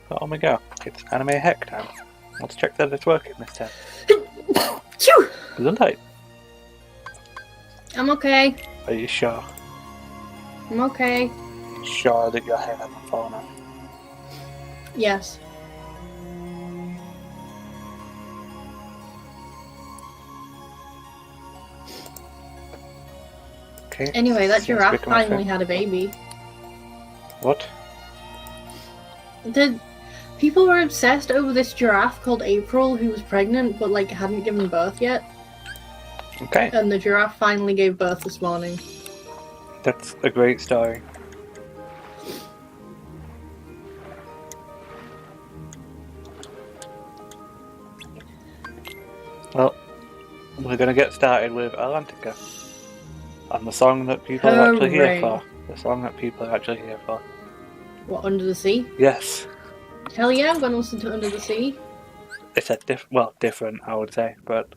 But oh my god, it's anime heck time. Let's check that it's working this time. Phew! Gesundheit. I'm okay. Are you sure? I'm okay. Sure that your hair hasn't fallen off? Yes. Okay. Anyway, that Seems giraffe good to my finally friend. had a baby. What? People were obsessed over this giraffe called April who was pregnant but like hadn't given birth yet. Okay. And the giraffe finally gave birth this morning. That's a great story. Well, we're going to get started with Atlantica. And the song that people are actually here for. The song that people are actually here for. What, Under the Sea? Yes. Hell yeah, I'm gonna listen to Under the Sea. It's a different, I would say, but...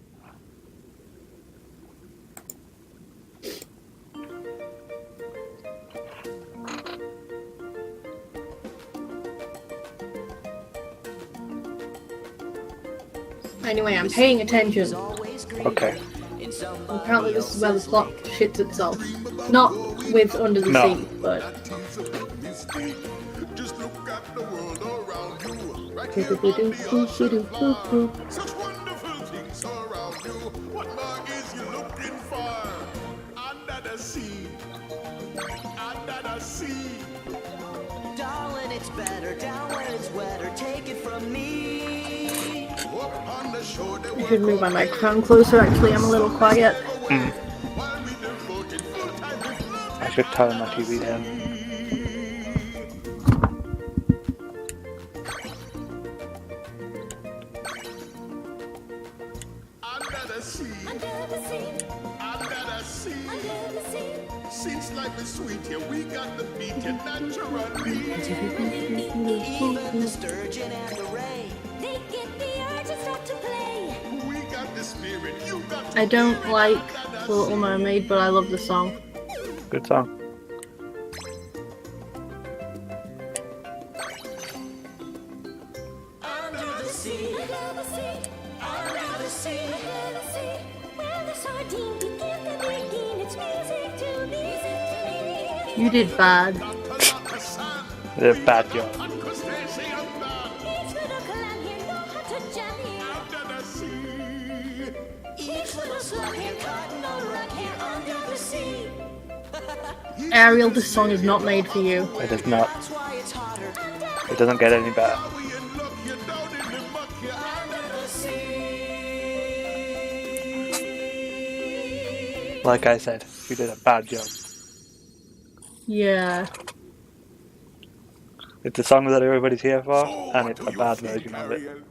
Anyway, I'm paying attention. Okay. Apparently this is where the plot shits itself. Not with Under the No. Sea, but... Such wonderful things surround you. What more is you looking for? Under the sea. Under the sea. Darling, it's better down where it's wetter. Take it from me. Up on the shore they I should move my microphone closer, actually, I'm a little quiet. while we devoted full time with love. I should turn my TV down. Under the sea. Under the sea. Since life is sweet here, we got the beat here naturally. Even the sturgeon and the ray. They get the urge and start to play. We got the spirit, you got the I don't like The Little Mermaid, but I love the song. Good song. Under the sea. Under the sea, Under the sea. under the sea, where the sardine begin to begin its music to me. You did bad. The bad job. Cause they say I'm bad. Each little clam here know how to jam here. Under the sea. Each little slug here caught no rug here under the sea. Ariel, this song is not made for you. It is not. That's why it's hotter It doesn't get any better. We in luck, you're down in the muck, you're under the sea. Like I said, you did a bad job. Yeah. It's a song that everybody's here for, and it's a bad version of it.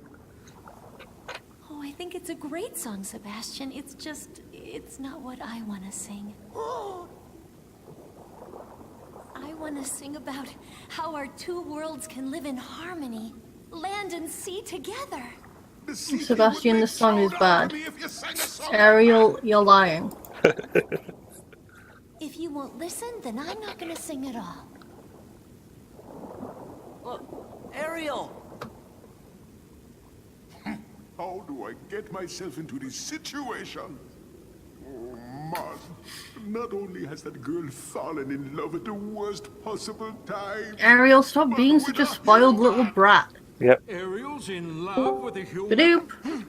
Oh, I think it's a great song, Sebastian. It's not what I want to sing. I want to sing about how our two worlds can live in harmony, land and sea together. Sebastian, this song is bad. Ariel, you're lying. If you won't listen, then I'm not going to sing at all. Look, Ariel. How do I get myself into this situation? Oh, man. Not only has that girl fallen in love at the worst possible time. Ariel, stop being such a spoiled little brat. Yep. Ariel's in love with a human. Badoop.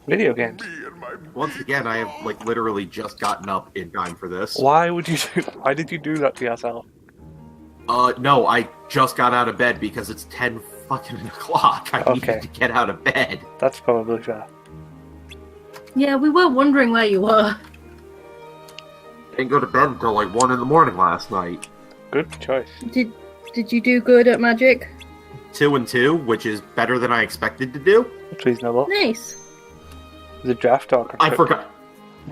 Video games. Me and my Once again, I have like literally just gotten up in time for this. Why did you do that to yourself? No, I just got out of bed because it's 10 fucking o'clock. I Okay. needed to get out of bed. That's probably fair. Yeah, we were wondering where you were. I didn't go to bed until like 1 in the morning last night. Good choice. Did you do good at Magic? 2 and 2, which is better than I expected to do. It's reasonable. Nice. Is it draft or I constructed? forgot.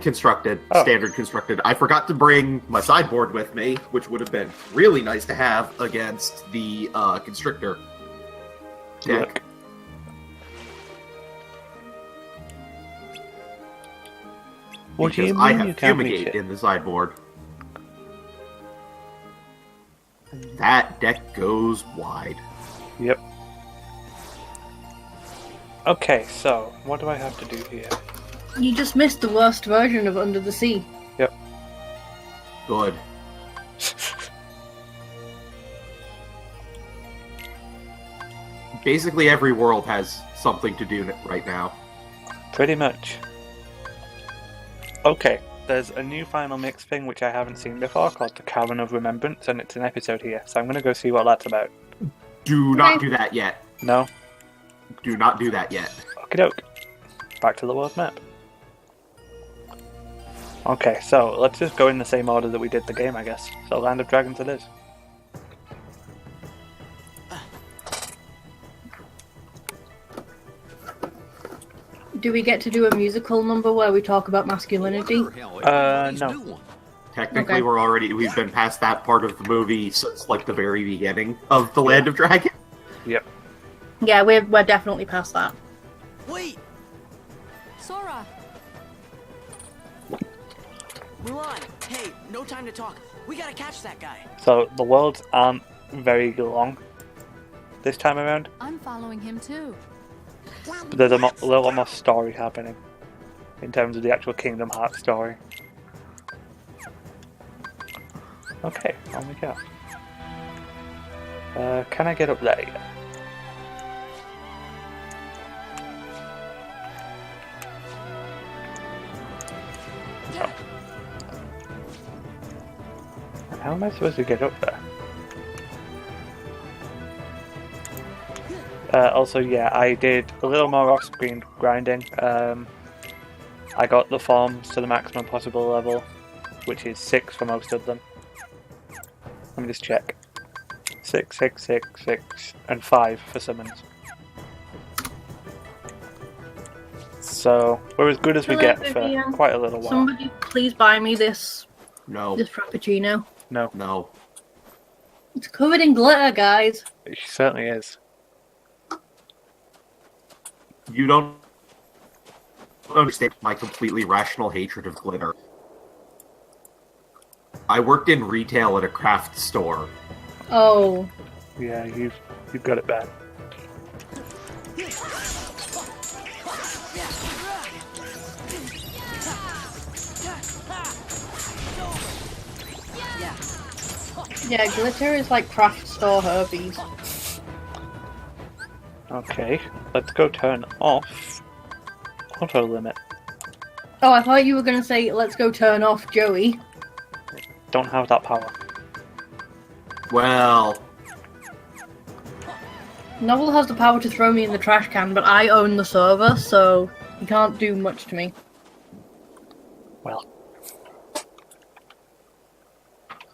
Constructed. Oh. Standard constructed. I forgot to bring my sideboard with me, which would have been really nice to have against the Constrictor deck. Look. What do you Because I mean you have can't reach Fumigate it? in the sideboard. That deck goes wide. Yep. Okay, so what do I have to do here? You just missed the worst version of Under the Sea. Yep. Good. Basically, every world has something to do right now. Pretty much. Okay, there's a new final mix thing which I haven't seen before called the Cavern of Remembrance, and it's an episode here, so I'm gonna go see what that's about. Do not do that yet. No? Do not do that yet. Okie doke. Back to the world map. Okay, so let's just go in the same order that we did the game, I guess. So Land of Dragons it is. Do we get to do a musical number where we talk about masculinity? No. Technically, Okay. we've been past that part of the movie since, like, the very beginning of The Land of Dragons. Yep. Yeah, we're definitely past that. Wait! Sora! Mulan! Hey, no time to talk. We gotta catch that guy. So the worlds aren't very long this time around, I'm following him too. but there's a little more story happening in terms of the actual Kingdom Hearts story. Okay, on we go. Can I get up there yet? No. How am I supposed to get up there? Also, yeah, I did a little more off-screen grinding. I got the forms to the maximum possible level, which is 6 for most of them. Let me just check. 6, 6, 6, 6, and 5 for summons. So, we're as good as we Hello, get for Vivian. quite a little while. Somebody please buy me this No. frappuccino. No, No. It's covered in glitter, guys. it certainly is. You don't understand my completely rational hatred of glitter. I worked in retail at a craft store. Oh. Yeah, you've got it bad. Yeah, glitter is like craft store herbies. Okay, let's go turn off auto limit. Oh, I thought you were gonna say, let's go turn off Joey. Don't have that power. Well, Novel has the power to throw me in the trash can, but I own the server, so he can't do much to me. Well,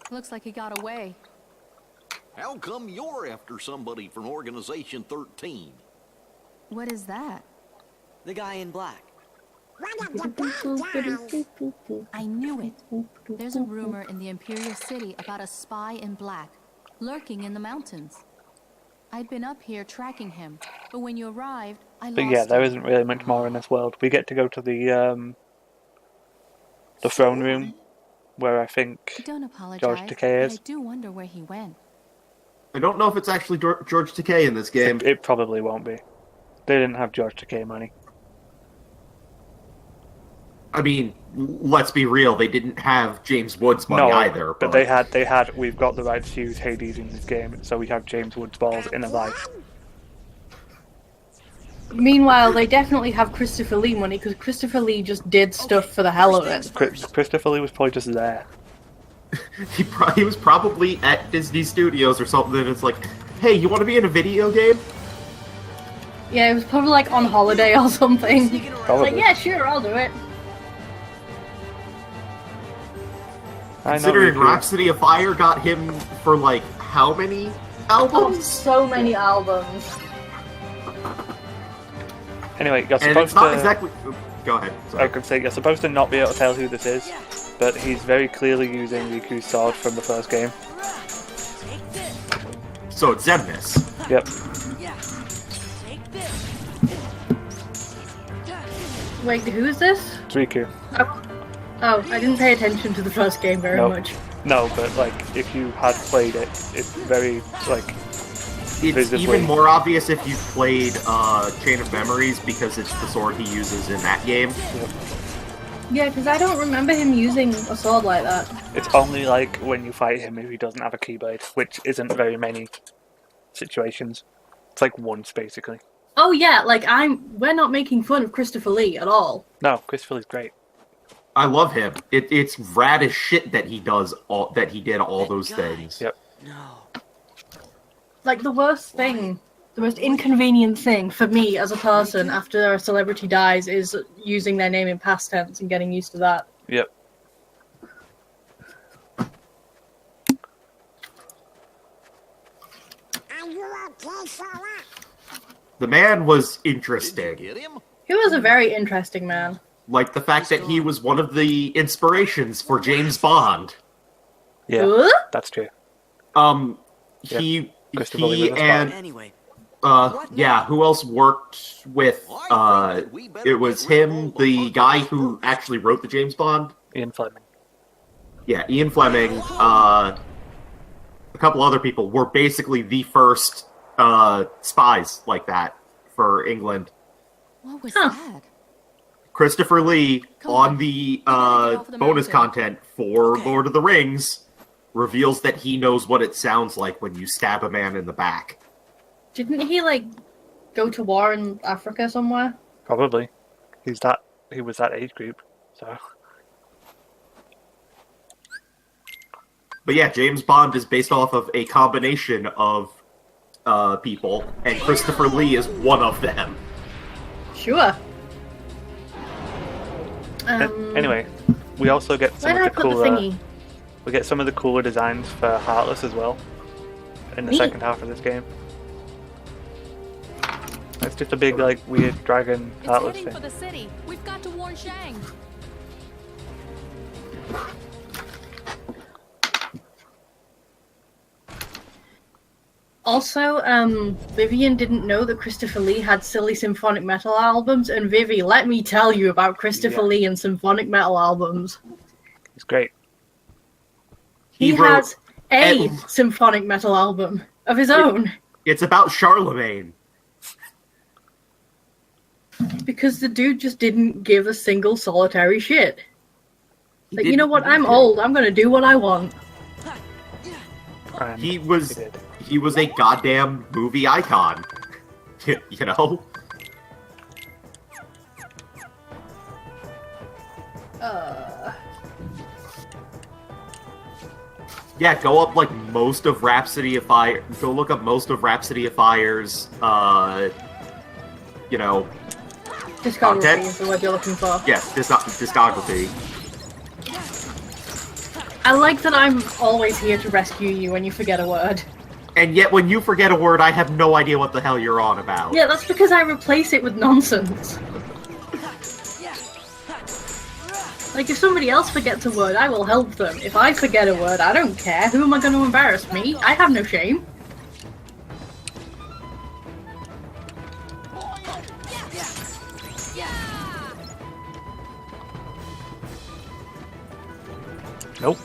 Looks like he got away. How come you're after somebody from Organization 13? What is that? The guy in black. I knew it. There's a rumor in the Imperial City about a spy in black, lurking in the mountains. I'd been up here tracking him, but when you arrived, I but lost yeah, there him. isn't really much more in this world. We get to go to the throne room, where I think Don't apologize. George Takei but is. I do wonder where he went. I don't know if it's actually George Takei in this game. It probably won't be. They didn't have George Takei money. I mean, let's be real, they didn't have James Woods money either. but they had. We've got the rights to use Hades in this game, so we have James Woods balls in a vice. Meanwhile, they definitely have Christopher Lee money, because Christopher Lee just did stuff for the hell of it. Christopher Lee was probably just there. He was probably at Disney Studios or something, and it's like, hey, you want to be in a video game? Yeah, it was probably like on holiday or something. Sneaking around. Probably. Like, yeah, sure, I'll do it. Considering I know you do. Rhapsody of Fire got him for, like, how many Oh, albums? so many albums. Anyway, you're And supposed it's not to. exactly... Go ahead. I Sorry. could say you're supposed to not be able to tell who this is, but he's very clearly using Riku's sword from the first game. Take this. So it's Xemnas. Yep. Yeah. Take this. Wait, who is this? It's Riku. Oh, I didn't pay attention to the first game very Nope. much. No, but like if you had played it, it's very like It's even more obvious if you've played Chain of Memories, because it's the sword he uses in that game. Yep. Yeah, because I don't remember him using a sword like that. It's only like when you fight him if he doesn't have a keyblade, which isn't very many situations. It's like once, basically. Oh yeah, like we're not making fun of Christopher Lee at all. No, Christopher Lee's great. I love him. It's rad as shit that he did all those things. Yep. No. Like the worst thing, the most inconvenient thing for me as a person after a celebrity dies is using their name in past tense and getting used to that. Yep. The man was interesting. Did you get him? He was a very interesting man. Like the fact that he was one of the inspirations for James Bond. Yeah, Huh? that's true. He Christopher Lee was a and Anyway, yeah, who else worked with it was him, the guy who actually wrote the James Bond? Ian Fleming. Yeah, Ian Fleming, a couple other people were basically the first spies like that for England. What was Huh. that? Christopher Lee Come on on. the gotta get off the bonus mountain. content for Lord of the Rings reveals that he knows what it sounds like when you stab a man in the back. Didn't he like go to war in Africa somewhere? Probably. He was that age group, so. But yeah, James Bond is based off of a combination of people, and Christopher Lee is one of them. Sure. Anyway, we also get some Where of did I the put the cooler. thingy? We get some of the cooler designs for Heartless as well in the Neat. second half of this game. It's just a big, like, weird dragon It's Heartless heading thing. for the city. We've got to warn Shang. Also, Vivian didn't know that Christopher Lee had silly symphonic metal albums, and Vivi, let me tell you about Christopher Yeah. Lee and symphonic metal albums. It's great. He wrote has a ev- symphonic metal album of his own, It's about Charlemagne. because the dude just didn't give a single solitary shit. Like, you didn't know what, I'm need to. old, I'm gonna do what I want. And He was did. he was a goddamn movie icon. You know? Yeah, go up like most of Rhapsody of Fire. Go look up most of Rhapsody of Fire's, you know, Discography Content? is the word you're looking for. yes, discography. I like that I'm always here to rescue you when you forget a word. And yet, when you forget a word, I have no idea what the hell you're on about. Yeah, that's because I replace it with nonsense. Like, if somebody else forgets a word, I will help them. If I forget a word, I don't care. Who am I going to embarrass? Me? I have no shame. Nope.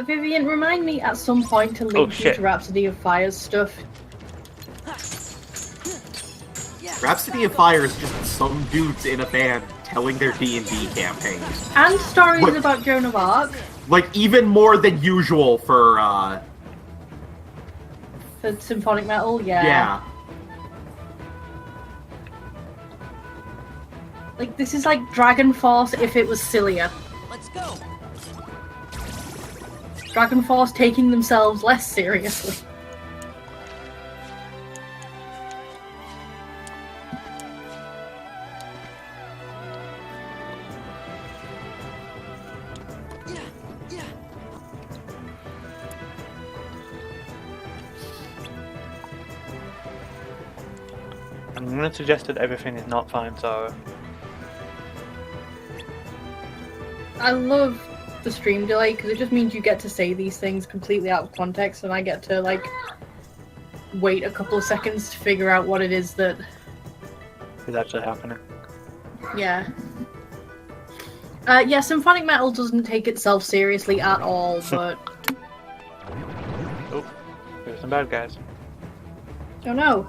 Vivian, remind me at some point to link you shit. to Rhapsody of Fire's stuff. Rhapsody of Fire is just some dudes in a band telling their D&D campaigns. And stories What? about Joan of Arc Like, even more than usual for, for symphonic metal, yeah. Like, this is like Dragon Force if it was sillier. let's go. Dragon Force taking themselves less seriously. I'm going to suggest that everything is not fine, so. I love the stream delay because it just means you get to say these things completely out of context, and I get to like wait a couple of seconds to figure out what it is that. Is actually happening. Yeah. Yeah, symphonic metal doesn't take itself seriously at all, but Oh, there's some bad guys. Oh no.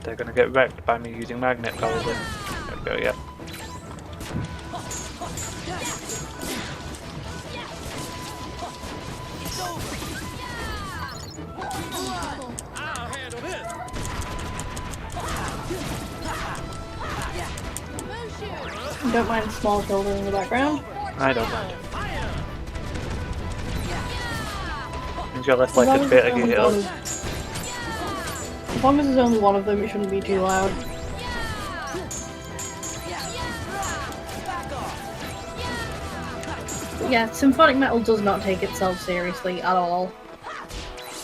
They're gonna get wrecked by me using magnet, probably. There we go, yeah. Don't mind small children in the background. I don't mind. Means you're less likely to be able to get up. As long as there's only one of them, it shouldn't be too loud. But yeah, symphonic metal does not take itself seriously at all.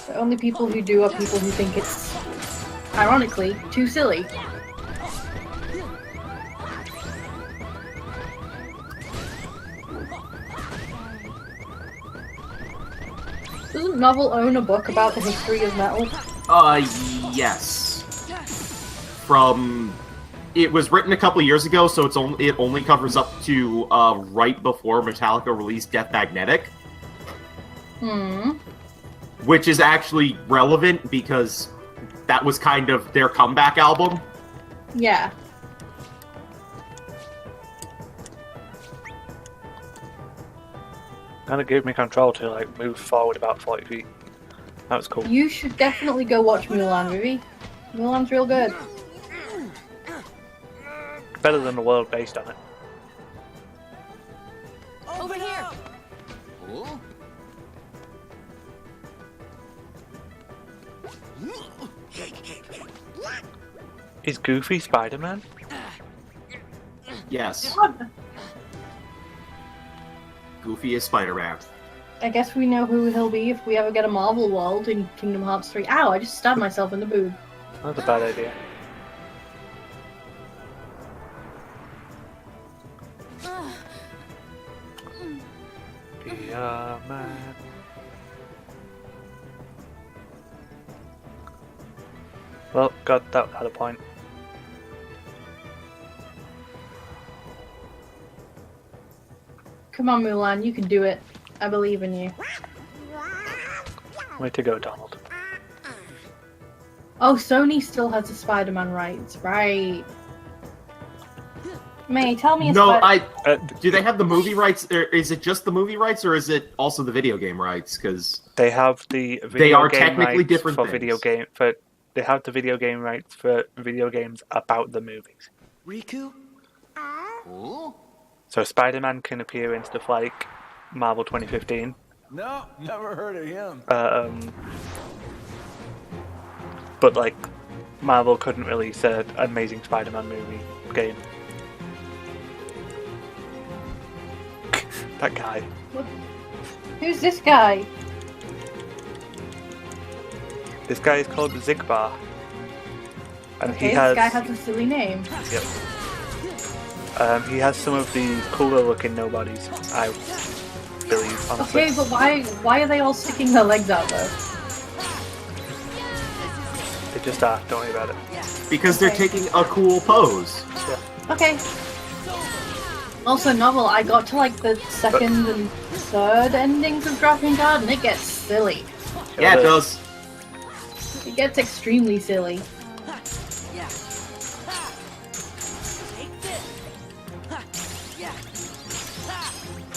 The only people who do are people who think it's, ironically, too silly. Doesn't Novel own a book about the history of metal? Yes. It was written a couple of years ago, so it only covers up to right before Metallica released Death Magnetic. Which is actually relevant because that was kind of their comeback album. Yeah. Kind of gave me control to like move forward about 40 feet. That was cool. You should definitely go watch Mulan, Vivi. Mulan's real good. Better than the world based on it. Over here! Huh? Is Goofy Spider-Man? Yes. Goofy is Spider-Man. I guess we know who he'll be if we ever get a Marvel world in Kingdom Hearts 3. Ow, I just stabbed myself in the boob. That's a bad idea. Yeah, man. Well, God, that had a point. Come on, Mulan, you can do it. I believe in you. Way to go, Donald. Oh, Sony still has the Spider-Man rights, right? May, tell me a No, Spider- do they have the movie rights? Or is it just the movie rights, or is it also the video game rights? Because They have the video they are game technically rights different for things. video game for. They have the video game rights for video games about the movies. Riku? Huh? So Spider-Man can appear in stuff like Marvel 2015. No, never heard of him. But like, Marvel couldn't release an Amazing Spider-Man movie game. That guy. Who's this guy? This guy is called Zigbar. And Okay, he has. this guy has a silly name. Yep. He has some of the cooler looking nobodies, I believe, honestly. Okay, but why are they all sticking their legs out though? They just are, don't worry about it. because they're taking a cool pose. Yeah. Okay. Also, Novel, I got to like the second and third endings of Dropping Guard and it gets silly. Yeah, it does. It gets extremely silly.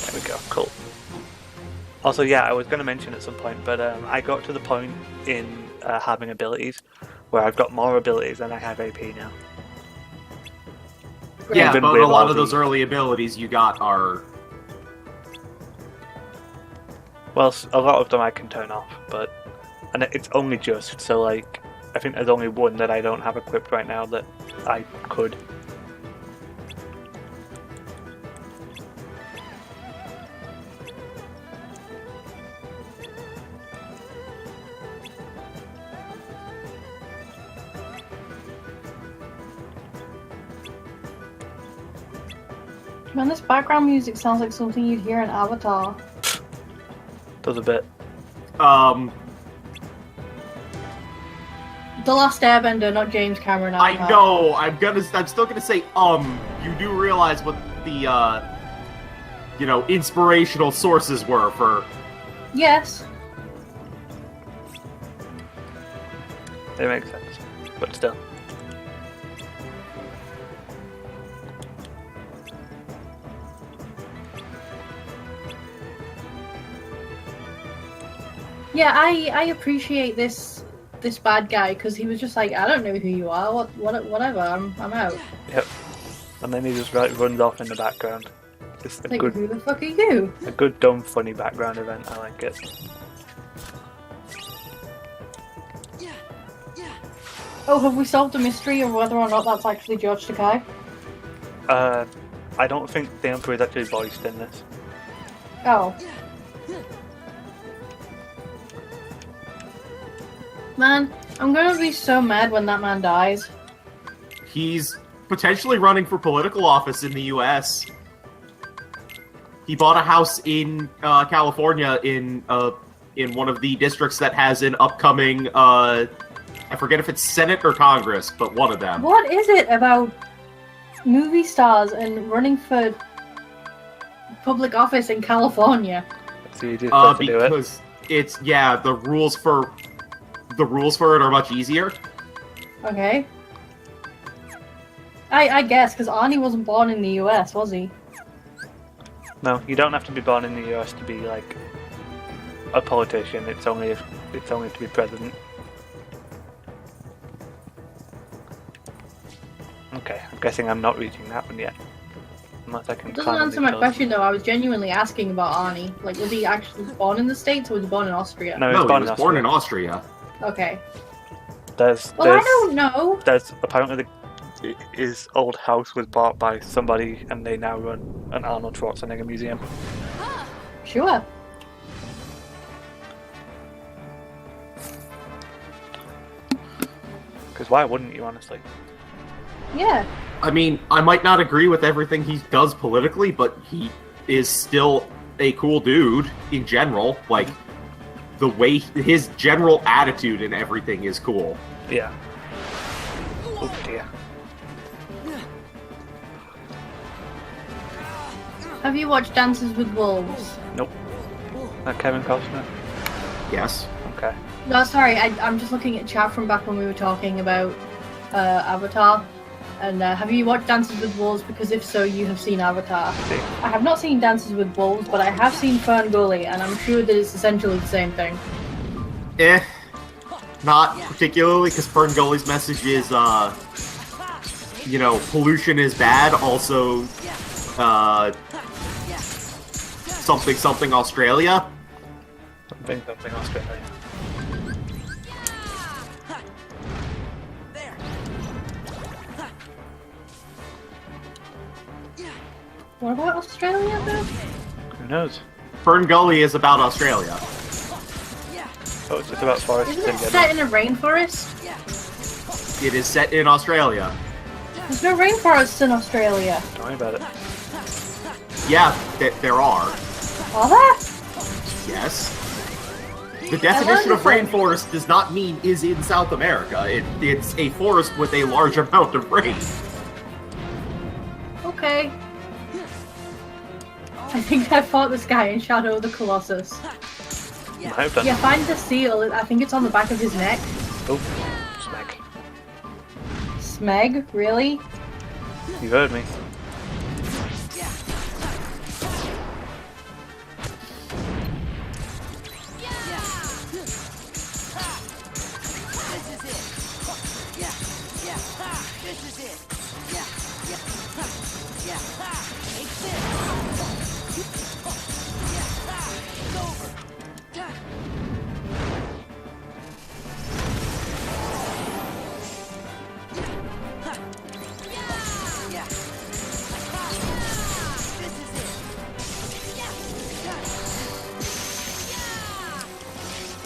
There we go, cool. Also, yeah, I was going to mention at some point, but I got to the point in having abilities where I've got more abilities than I have AP now. Yeah, Even but with a lot all of those the- early abilities you got are... Well, a lot of them I can turn off, but... And it's only just, so like... I think there's only one that I don't have equipped right now that I could. Man, this background music sounds like something you'd hear in Avatar. Does a bit. Um, The Last Airbender, not James Cameron Avatar. I know, I'm still gonna say, you do realize what the, inspirational sources were for... Yes. It makes sense, but still. Yeah, I appreciate this bad guy because he was just like, I don't know who you are. Whatever. I'm out. Yep. And then he just runs off in the background. Just a Like, good, who the fuck are you? a good, dumb, funny background event. I like it. Oh, have we solved the mystery of whether or not that's actually George Takei? I don't think the Emperor is actually voiced in this. Oh. Man, I'm gonna be so mad when that man dies. He's potentially running for political office in the U.S. He bought a house in California in one of the districts that has an upcoming I forget if it's Senate or Congress, but one of them. What is it about movie stars and running for public office in California? So you just have to do it. Because it's the rules for it are much easier. Okay. I guess, because Arnie wasn't born in the US, was he? No, you don't have to be born in the US to be like a politician. It's only to be president. Okay, I'm guessing I'm not reaching that one yet. Unless I can. It doesn't answer my question though. I was genuinely asking about Arnie. Like, was he actually born in the States or was he born in Austria? No, He was born in Austria. Okay. There's I don't know. There's apparently his old house was bought by somebody, and they now run an Arnold Schwarzenegger museum. Sure. Because why wouldn't you, honestly? Yeah. I mean, I might not agree with everything he does politically, but he is still a cool dude in general. Like, the way his general attitude and everything is cool. Yeah. Oh dear. Have you watched Dances with Wolves? Nope. That Kevin Costner? Yes. Okay. No, sorry. I'm just looking at chat from back when we were talking about Avatar. And have you watched Dances with Wolves? Because if so, you have seen Avatar. I have not seen Dances with Wolves, but I have seen Fern Gully, and I'm sure that it's essentially the same thing. Not particularly, because Fern Gully's message is, pollution is bad. Also, something Australia. Something Australia. What about Australia, though? Who knows? Fern Gully is about Australia. Oh, it's just about forests. Isn't it set in a rainforest? It is set in Australia. There's no rainforests in Australia. Don't worry about it. Yeah, there are. Are there? Yes. The definition of rainforest does not mean is in South America. It's a forest with a large amount of rain. Okay. I think I fought this guy in Shadow of the Colossus. Might have done. Yeah, find the seal. I think it's on the back of his neck. Oh, smack. Smeg? Really? You heard me.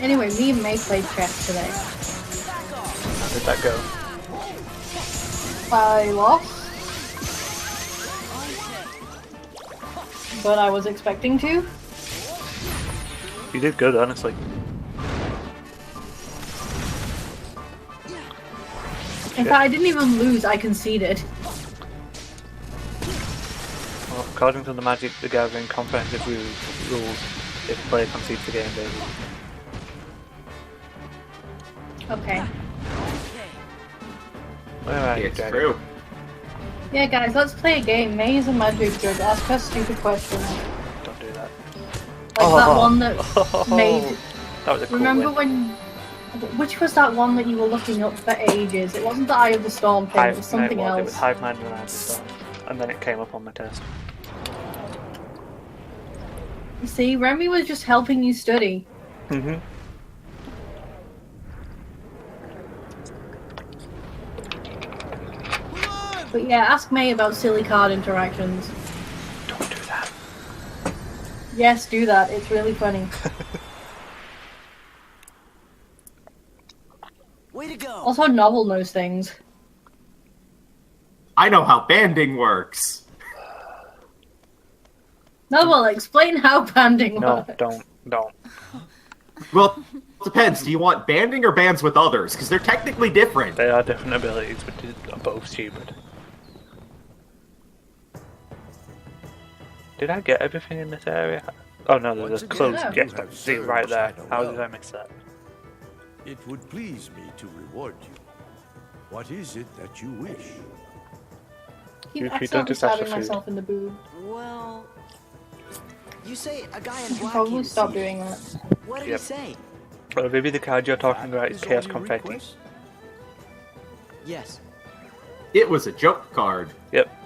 Anyway, me and May played chess today. How did that go? I lost. But I was expecting to. You did good, honestly. In fact, I didn't even lose, I conceded. Well, according to the Magic the Gathering comprehensive rules, if player concedes the game, baby. Okay. Where are you, It's Jenny? true. Yeah, guys, let's play a game. May is a magic judge. Ask her stupid questions. Don't do that. Like that one that made. That was a cool Remember win. when? Which was that one that you were looking up for ages? It wasn't the Eye of the Storm thing. It was something It else. was Hive Mind and Eye of the Storm. And then it came up on my test. You see, Remy was just helping you study. Mm-hmm. But yeah, ask May about silly card interactions. Don't do that. Yes, do that. It's really funny. Way to go. Also, Novel knows things. I know how banding works. Novel, explain how banding No, works. don't. Well, it depends. Do you want banding or bands with others? Because they're technically different. They are different abilities, but they're both stupid. Did I get everything in this area? Oh no, there's Once a again, closed you guest have seat right served there. Shadow How well. did I miss that? It would please me to reward you. What is it that you wish? Keep If you don't accidentally just ask for stabbing food. myself in the boob. Well, you say a guy in I black probably came stop to see you. doing that. What did Yep. he say? Well, maybe the card you're talking about is That Chaos all your Confetti. request? Yes. It was a joke card. Yep.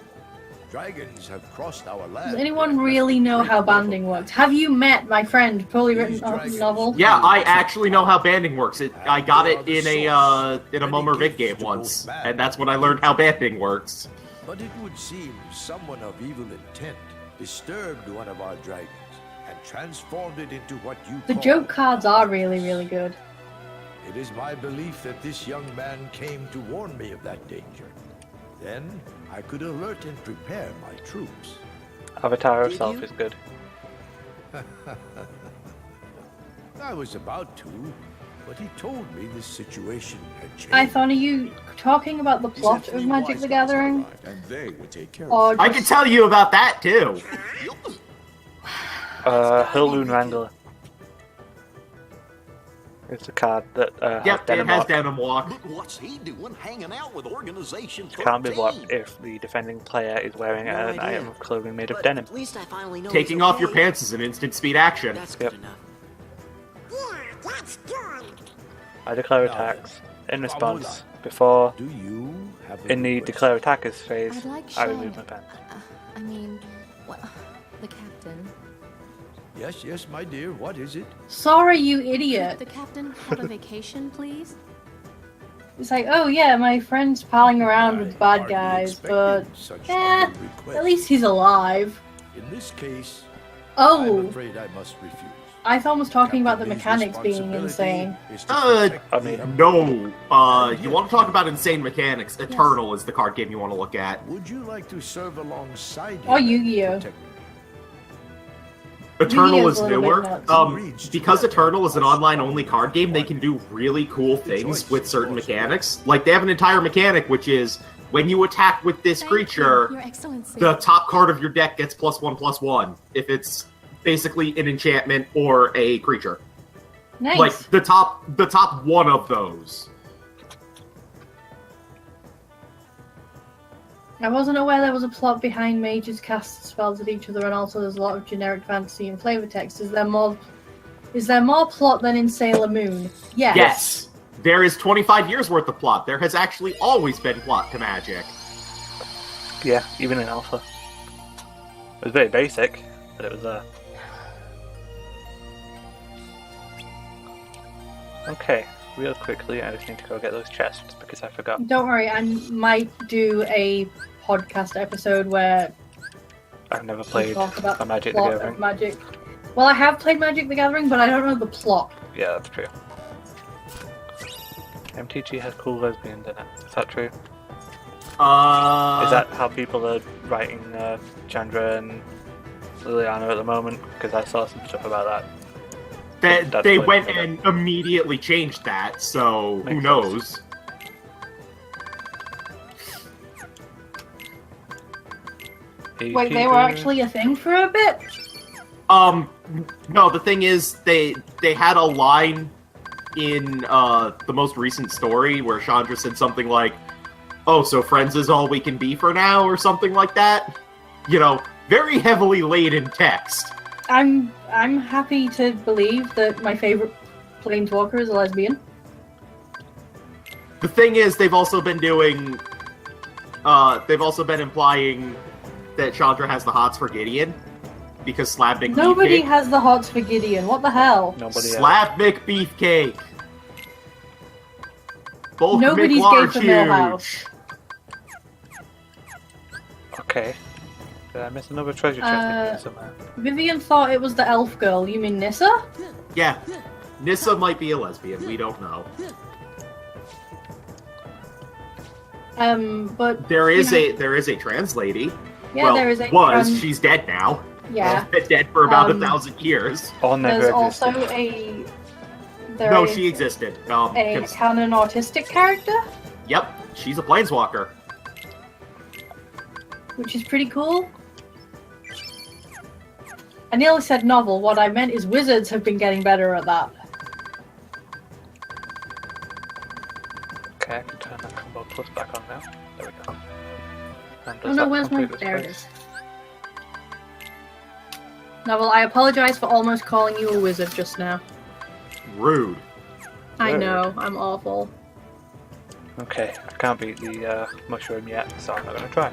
Dragons have crossed our land. Does anyone really know how banding works? Have you met my friend, poorly written novel? Yeah, I actually know how banding works. I got it in a Mummer Vid game once, and that's when I learned how banding works. But it would seem someone of evil intent disturbed one of our dragons and transformed it into what you The call joke cards are really, really good. It is my belief that this young man came to warn me of that danger. Then I could alert and prepare my troops. Avatar Did herself you? is good. I was about to, but he told me this situation had changed. I thought, are you talking about the plot of Magic the Gathering? And they would take care Or of I just... can tell you about that too. Hurloon Wrangler. It's a card that has Yep, it denim has block. denim walk. But what's he doing hanging out with Organization 13? Can't be blocked if the defending player is wearing No an idea. item of clothing made of But denim. at least I finally know Taking it's off your okay. pants is an instant speed action. That's Yep. good enough. I declare Now attacks in Amula, response before Do you have a in the request? declare attackers phase. I'd like I Sean. remove my pants. I mean, what? The captain. Yes, yes, my dear. What is it? Sorry, you idiot. The captain have a vacation, please? It's like, oh yeah, my friend's palling around with I bad hardly guys, but expected such eh, humble request. at least he's alive. In this case, Oh. I'm afraid I must refuse. I thought I was talking about the Captain Lee's mechanics being responsibility insane. is to Uh, protect I the mean, Emperor. No, you want to talk about insane mechanics? Eternal is the card game you want to look at. Would you like to serve alongside him? Or and Yu-Gi-Oh. protect me? Eternal Yu-Gi-Oh's is a little bit newer. nuts. Because Eternal is an online-only card game, they can do really cool things with certain mechanics. Like, they have an entire mechanic, which is, when you attack with this Thank you, creature, Your Excellency. the top card of your deck gets +1/+1, if it's basically an enchantment or a creature. Nice. Like, the top one of those. I wasn't aware there was a plot behind mages cast spells at each other, and also there's a lot of generic fantasy and flavor text. Is there more plot than in Sailor Moon? Yes. Yes! There is 25 years worth of plot. There has actually always been plot to Magic. Yeah, even in Alpha. It was very basic, but it was there. Okay, real quickly, I just need to go get those chests because I forgot. Don't worry, I might do a podcast episode where I've never we played talk about a Magic the the plot of Gathering. Magic. Well, I have played Magic the Gathering, but I don't know the plot. Yeah, that's true. MTG has cool lesbians in it. Is that true? Is that how people are writing Chandra and Liliana at the moment? Because I saw some stuff about that. That's They what- went and immediately changed that, so who Makes knows? Wait, they were actually a thing for a bit? No, the thing is, they had a line in the most recent story where Chandra said something like, oh, so friends is all we can be for now, or something like that. You know, very heavily laden text. I'm happy to believe that my favorite planeswalker is a lesbian. The thing is, they've also been doing... they've also been implying that Chandra has the hots for Gideon, because Slapnik Nobody Beefcake... has the hots for Gideon. What the hell? Nobody else. Slapnik Beefcake! Bulk Nobody's gay for Millhouse. Okay. Did I miss another treasure chest in here somewhere? Vivian thought it was the elf girl. You mean Nissa? Yeah. Nissa might be a lesbian, we don't know. But There is you know, a trans lady. Yeah, well, there is a she's dead now. Yeah. Dead for about 1,000 years. Or never There's also existed. No, she existed. A canon autistic character, Yep, she's a planeswalker. which is pretty cool. I nearly said novel. What I meant is wizards have been getting better at that. Okay, I can turn that combo plus back on now. There we go. And Oh does no, that where's my... complete the There it space? is. Novel, I apologize for almost calling you a wizard just now. Rude. I Rude. know, I'm awful. Okay, I can't beat the mushroom yet, so I'm not going to try.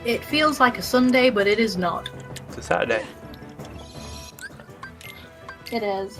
It feels like a Sunday, but it is not. It's a Saturday. It is.